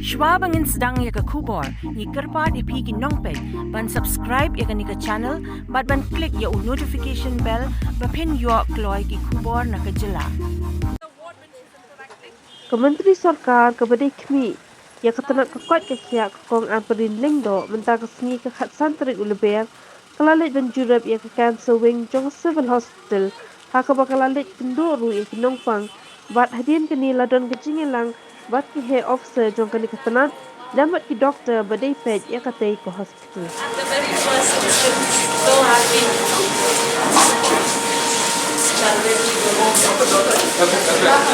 Schwabangin sedang ya ke kubor, ni kerpat ipi ki Nongpang, ban subscribe ya ke ni ke channel, ban klik ya notification bell, pin yok kloy ki kubor na ke jela. Mentri sorkar kepada khmih ya tnad koit khiah kong Ampareen Lyngdoh mynta sngi tarik Lber Leit dan Jurip ya cancer wing Jong civil hospital kaba Leit Kynduh ya Nongpang bat hadien kani ladon jingialang bat head officer Jong kani tnad dan bat doktor badai peit ya katei ko hospital. At the very first instance, so happy.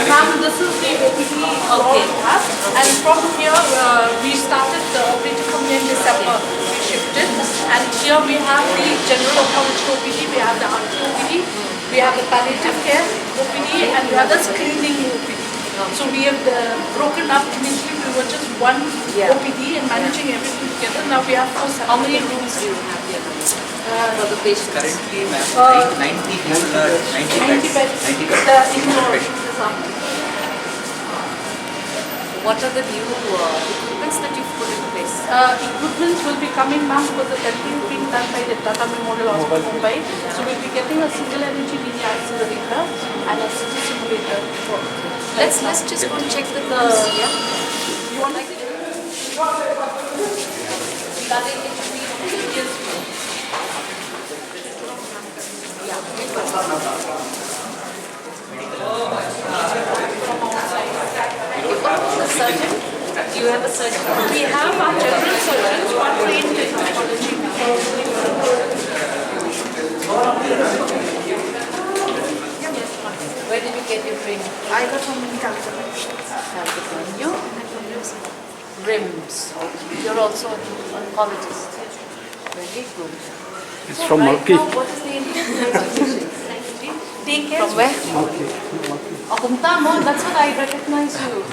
Ma'am, this is the OPD okay. And from here we started the operating from here in December. We shifted, and here we have the general oncology OPD, we have the RT OPD, we have the palliative care OPD, and the others cleaning OPD. So we have broken up. Initially we were just one OPD and managing everything together. Now we have 4 separate. How many rooms do you have here for the patients? Currently, ma'am, 90 beds. What are the new equipments that you've put in place? Equipments will be coming, ma'am, because the testing is being done by the Tata Memorial Hospital, Mumbai. So we'll be getting a single energy linear accelerator and a CT simulator. Let's just go and check the yeah. You want like The surgeon? Do you have a surgeon? we have our general surgeons who are trained in oncology. Where did you get your training? I got from mynta. You? RIMS. You're also an oncologist. Very good. It's So from right Mulki. now, what is the Indian organization? Take care. From where? Oh, Kumtamo, that's what I recognize you.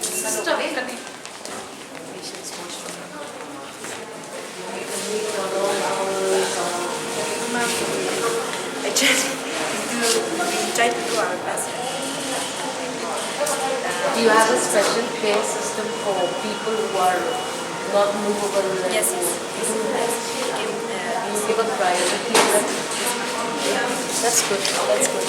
Sister, Kane. Patients much more. You can meet your own hours. I try to do our best. Do you have a special care system for people who are not movable? Yes. You give a priority to them? That's good. That's good.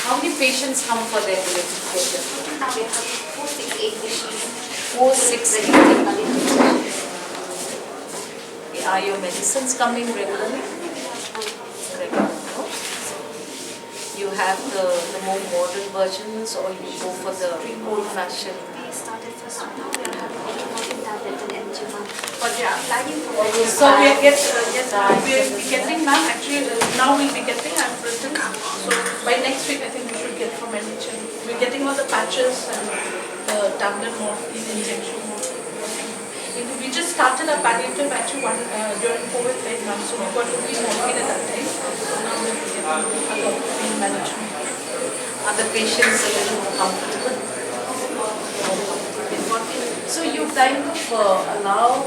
How many patients come for their verification? 4, 6, 8. Are your medicines coming regularly? Regularly. No? You have the more modern versions, or you go for the old-fashioned? We started first one. We have multi tablet and energy one. But yeah, Planning for so we are getting, ma'am, actually now we'll be getting, I've written, so by next week I think we should get from NHM. We're getting all the patches and the tablet morphine, injection morphine. We just started a palliative actually during COVID right now, so we got only morphine at that time. So now we'll be getting other pain management. Are the patients a little more comfortable? So you kind of allow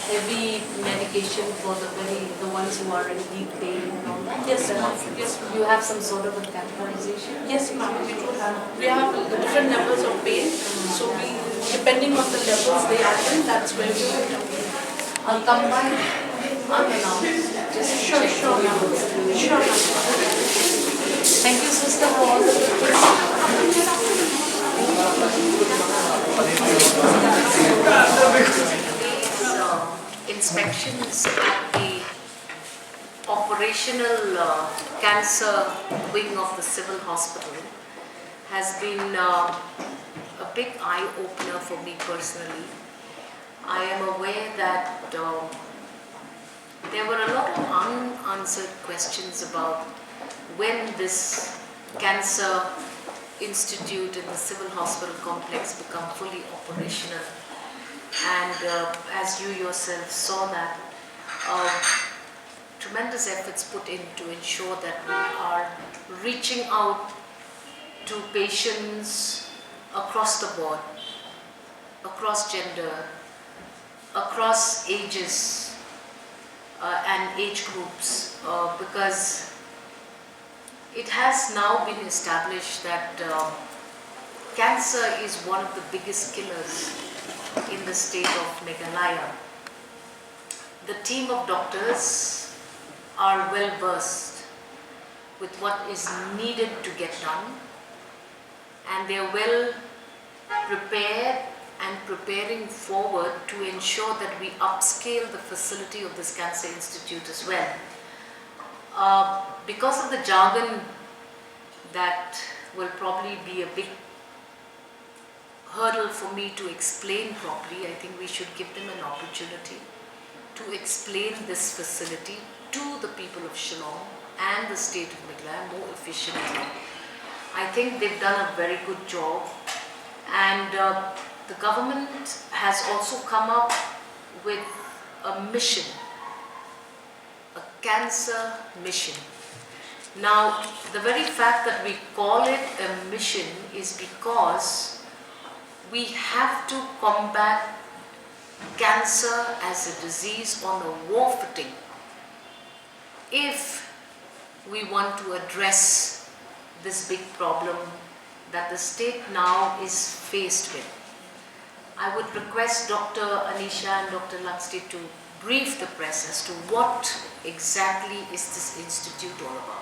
heavy medication for the ones who are in deep pain and all that? Yes, ma'am. Yes, You have some sort of a categorization? yes, ma'am. We do have. We have the different levels of pain. So we, depending on the levels they are in, that's where we put them. I'll come by unannounced. Just Sure, check sure, for ma'am. you. Sure, ma'am. Thank you, sister, for all the good things. These inspections at the operational cancer wing of the civil hospital has been a big eye-opener for me personally. I am aware that there were a lot of unanswered questions about when this cancer institute in the civil hospital complex become fully operational. And as you yourself saw that, tremendous efforts put in to ensure that we are reaching out to patients across the board, across gender, across ages and age groups, because it has now been established that cancer is one of the biggest killers in the state of Meghalaya. The team of doctors are well versed with what is needed to get done, and they are well prepared and preparing forward to ensure that we upscale the facility of this Cancer Institute as well. Because of the jargon that will probably be a big hurdle for me to explain properly, I think we should give them an opportunity to explain this facility to the people of Shillong and the state of Meghalaya more efficiently. I think they've done a very good job, and the government has also come up with a mission, a cancer mission. Now, the very fact that we call it a mission is because we have to combat cancer as a disease on a war footing if we want to address this big problem that the state now is faced with. I would request Dr. Anisha and Dr. Laksti to brief the press as to what exactly is this institute all about.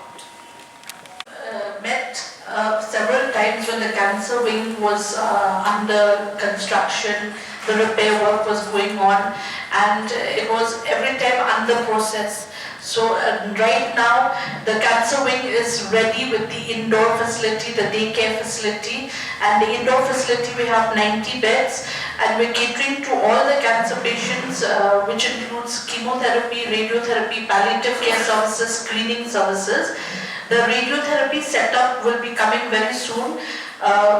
Met several times when the cancer wing was under construction, the repair work was going on, and it was every time under process. So right now the cancer wing is ready with the indoor facility, the daycare facility, and the indoor facility we have 90 beds, and we're catering to all the cancer patients, which includes chemotherapy, radiotherapy, palliative care services, screening services. The radiotherapy setup will be coming very soon,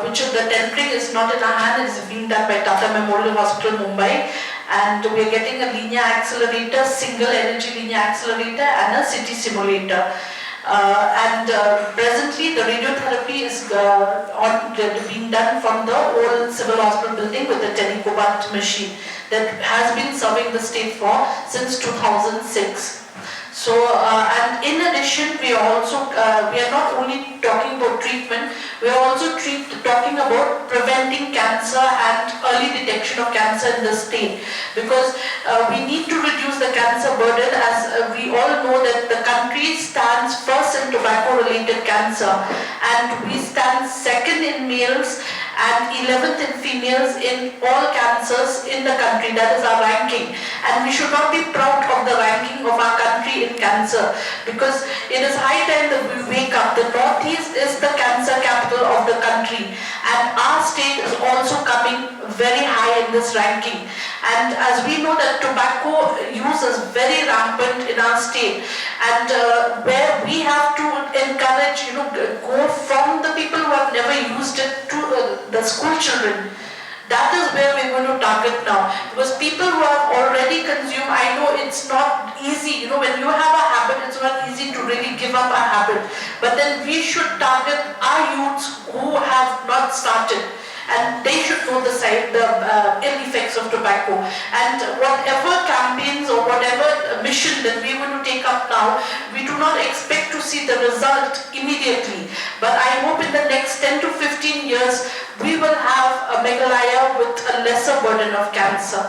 which the tendering is not in our hand, it's being done by Tata Memorial Hospital, Mumbai. And we are getting a linear accelerator, single energy linear accelerator, and a city simulator. Presently the radiotherapy is being done from the old civil hospital building with the telecobalt machine that has been serving the state for since 2006. So, and in addition, we are also, we are not only talking about treatment, we are also talking about preventing cancer and early detection of cancer in the state, because we need to reduce the cancer burden, as we all know that the country stands first in tobacco-related cancer, and we stand second in males and 11th in females in all cancers in the country. That is our ranking, and we should not be proud of the ranking of our country in cancer, because it is high time that we wake up. The Northeast is the cancer capital of the country, and our state is also coming very high in this ranking. And as we know that tobacco use is very rampant in our state, and where we have to encourage, go from the people who have never used it to the school children. That is where we're going to target now, because people who have already consumed, I know it's not easy, when you have a habit, it's not easy to really give up a habit, but then we should target our youths who have not started, and they should know the ill effects of tobacco. And whatever campaigns or whatever mission that we're going to take up now, we do not expect to see the result immediately, but I hope in the next 10 to 15 years we will have a Meghalaya with a lesser burden of cancer.